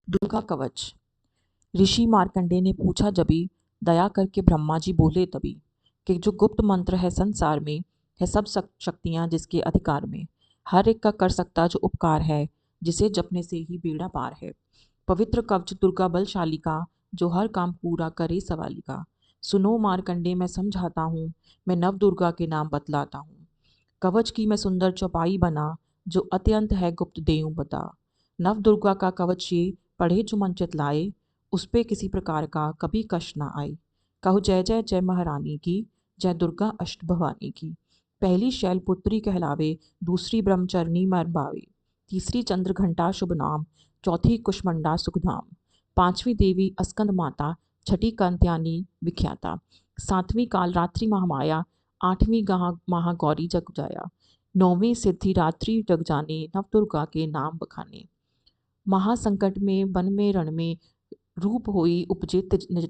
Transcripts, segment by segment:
दुर्गा कवच। ऋषि मार्कंडेय ने पूछा जबी, दया करके ब्रह्मा जी बोले तभी, कि जो गुप्त मंत्र है संसार में, है सब शक्तियां जिसके अधिकार में। हर एक का कर सकता जो उपकार है, जिसे जपने से ही बेड़ा पार है। पवित्र कवच दुर्गा बलशाली का, जो हर काम पूरा करे सवाली का। सुनो मार्कंडेय मैं समझाता हूँ, मैं नव दुर्गा के नाम बतलाता हूँ। कवच की मैं सुंदर चौपाई बना, जो अत्यंत है गुप्त देऊं बता। नव दुर्गा का कवच ये पढ़े जो मन चितलाए, उस पे किसी प्रकार का कभी कष्ट ना आए। कहो जय जय जय महारानी की, जय दुर्गा अष्ट भवानी की। पहली शैलपुत्री कहलावे, दूसरी ब्रह्मचरणी मरबावे, तीसरी चंद्र घंटा शुभ नाम, चौथी कुष्मंडा सुखधाम, पांचवी देवी अस्कंद माता, छठी कांत्यानी विख्याता, सातवीं कालरात्रि महामाया, आठवीं महागौरी जग जाया, नौवीं सिद्धि रात्रि जग जाने, नव दुर्गा के नाम बखाने। महासंकट में वन में रण में, रूप होई उपजे निज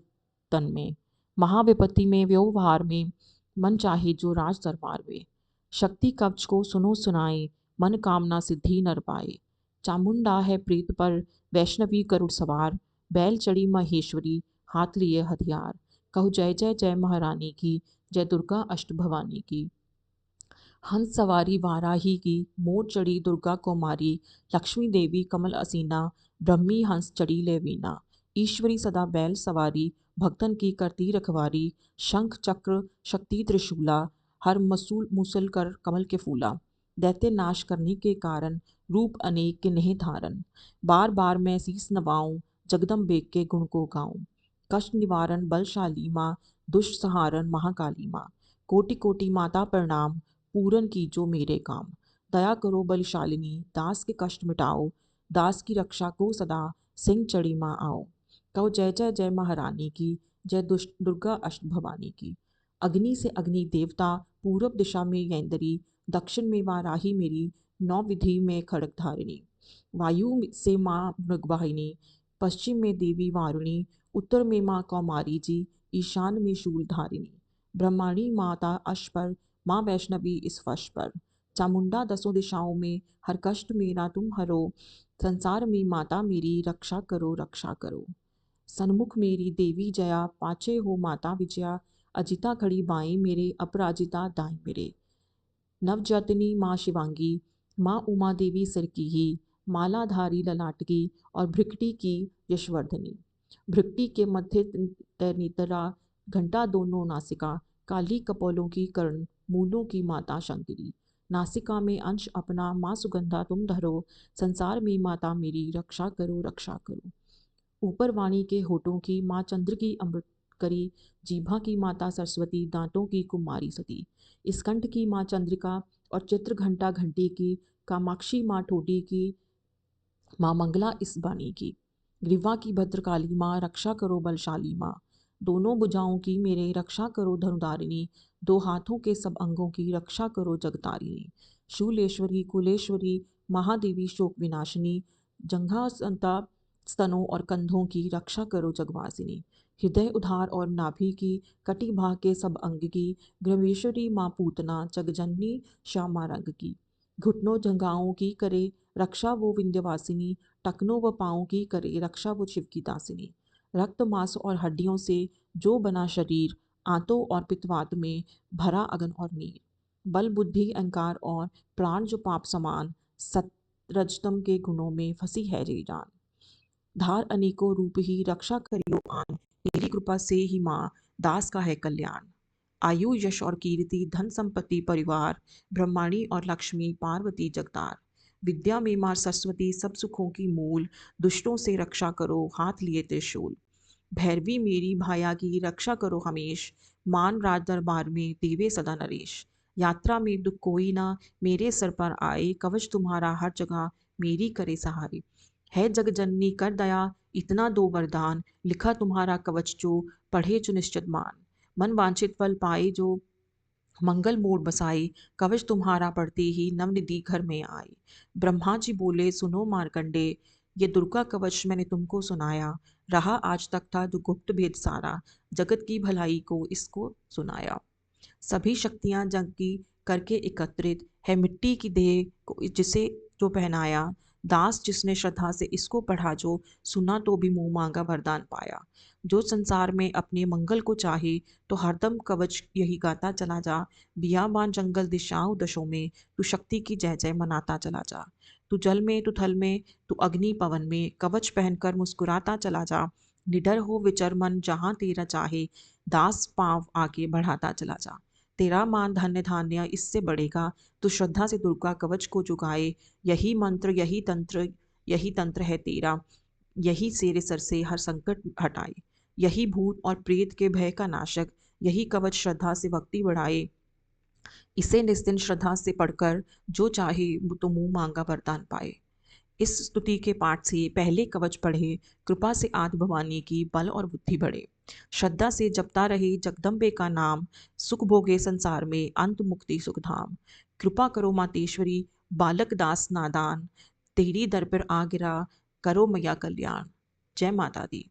तन में। महाविपत्ति में व्यवहार में, मन चाहे जो राज दरबार में। शक्ति कवच को सुनो सुनाए, मन कामना सिद्धि नर पाए। चामुंडा है प्रीत पर, वैष्णवी गरुड़ सवार, बैल चढ़ी महेश्वरी, हाथ लिए हथियार। कहो जय जय जय महारानी की, जय दुर्गा अष्ट भवानी की। हंस सवारी वाराही की, मोर चढ़ी दुर्गा को मारी, लक्ष्मी देवी कमल असीना, ब्रह्मी हंस चढ़ी ले वीना। ईश्वरी सदा बैल सवारी, भक्तन की करती रखवारी, शंख चक्र शक्ति त्रिशूला, हर मसूल मूसल कर कमल के फूला। दैत्य नाश करने के कारण, रूप अनेक के नहीं धारण। बार बार मैं शीस नवाऊं, जगदम्बे के गुण को गाऊं। कष्ट निवारण बलशाली माँ, दुष्ट सहारण महाकाली माँ। कोटि कोटि माता प्रणाम, पूरन की जो मेरे काम। दया करो बलशालिनी, दास के कष्ट मिटाओ, दास की रक्षा को सदा, सिंह चढ़ी माँ आओ। कहो जय जय जय महारानी की, जय दुर्गा अष्ट भवानी की। अग्नि से अग्नि देवता, पूरब दिशा में यैंदरी, दक्षिण में वाराही मेरी, नौ विधि में खड़ग धारिणी। वायु से माँ मृगवाहिनी, पश्चिम में देवी वारुणी, उत्तर में माँ कौमारी जी, ईशान में शूल धारिणी। ब्रह्माणी माता अश पर, माँ वैष्णवी इस फश पर। चामुंडा दसों दिशाओं में, हर कष्ट मेरा तुम हरो, संसार में माता मेरी रक्षा करो रक्षा करो। सन्मुख मेरी देवी जया, पाछे हो माता विजया, अजिता खड़ी बाएं मेरे, अपराजिता दाएं मेरे। नवजतनी माँ शिवांगी, माँ उमा देवी सिर की ही, मालाधारी ललाट की, और भृकटी की यशवर्धनी। भृकटी के मध्य तैनितरा, घंटा दोनों नासिका, काली कपोलों की कर्ण, मूलों की माता शंकरी। नासिका में अंश अपना, माँ सुगंधा तुम धरो, संसार में माता मेरी रक्षा करो रक्षा करो। ऊपर वाणी के होठों की, माँ चंद्र की अमृत करी, जीभा की माता सरस्वती, दांतों की कुमारी सती। स्कंठ की माँ चंद्रिका, और चित्र घंटा घंटी की, कामाक्षी माँ ठोटी की, माँ मंगला इस बानी की। ग्रीवा की भद्रकाली माँ, रक्षा करो बलशाली माँ। दोनों भुजाओं की मेरे, रक्षा करो धनुधारिणी, दो हाथों के सब अंगों की, रक्षा करो जगतारिणी। शूलेश्वरी कुलेश्वरी, महादेवी शोक विनाशिनी, जंघा संताप स्तनों और कंधों की, रक्षा करो जगवासिनी। हृदय उधार और नाभि की, कटी भाग के सब अंग की, ग्रमेश्वरी माँ पूतना, जगजननी श्यामा रंग की। घुटनों जंघाओं की करे रक्षा वो विंध्यवासिनी, टखनों व पाँव की करे रक्षा वो शिव की दासिनी। रक्त मांस और हड्डियों से जो बना शरीर, आंतों और पित्तवात में भरा अगन और नीर। बल बुद्धि अहंकार और प्राण जो पाप समान, सतरजतम के गुणों में फंसी है रे जान। धार अनेकों रूप ही, रक्षा करियो आन, तेरी कृपा से ही माँ, दास का है कल्याण। आयु यश और कीर्ति धन संपत्ति परिवार, ब्रह्माणी और लक्ष्मी पार्वती जगतार। विद्या में माँ सरस्वती सब सुखों की मूल, दुष्टों से रक्षा करो हाथ लिए त्रिशूल। भैरवी मेरी भाया की, रक्षा करो हमेश, मान राज दरबार में देवे सदा नरेश। यात्रा में दुख कोई ना मेरे सर पर आए, कवच तुम्हारा हर जगह मेरी करे सहारे। है जग जननी कर दया, इतना दो वरदान, लिखा तुम्हारा कवच जो, पढ़े जो निश्चित मान। मन वांछित फल पाए जो, मंगल मोड़ बसाए, कवच तुम्हारा पढ़ते ही नवनिधि घर में आए। ब्रह्मा जी बोले सुनो मार्कंडे, ये दुर्गा कवच मैंने तुमको सुनाया, रहा आज तक था जो गुप्त भेद सारा, जगत की भलाई को इसको सुनाया। सभी शक्तियां जग की करके एकत्रित है, मिट्टी की देह को जिसे जो पहनाया, दास जिसने श्रद्धा से इसको पढ़ा जो, सुना तो भी मुंह मांगा वरदान पाया। जो संसार में अपने मंगल को चाहे, तो हरदम कवच यही गाता चला जा। बियाबान जंगल दिशाओं दशों में, तू शक्ति की जय जय मनाता चला जा। तू जल में, तू थल में, तू अग्नि पवन में, कवच पहनकर मुस्कुराता चला जा। निडर हो विचर मन जहाँ तेरा चाहे, दास पांव आगे बढ़ाता चला जा। तेरा मान धन्य धान्य इससे बढ़ेगा, तू श्रद्धा से दुर्गा कवच को जुगाए। यही मंत्र यही तंत्र है तेरा, यही तेरे सर से हर संकट हटाए। यही भूत और प्रेत के भय का नाशक, यही कवच श्रद्धा से भक्ति बढ़ाए। इसे निस्दिन श्रद्धा से पढ़कर जो चाहे तो मुंह मांगा वरदान पाए। इस स्तुति के पाठ से पहले कवच पढ़े, कृपा से आदि भवानी की बल और बुद्धि बढ़े। श्रद्धा से जपता रहे जगदम्बे का नाम, सुख भोगे संसार में अंत मुक्ति सुख धाम। कृपा करो मातेश्वरी, बालक दास नादान, तेरी दर पर आ गिरा, करो मैया कल्याण। जय माता दी।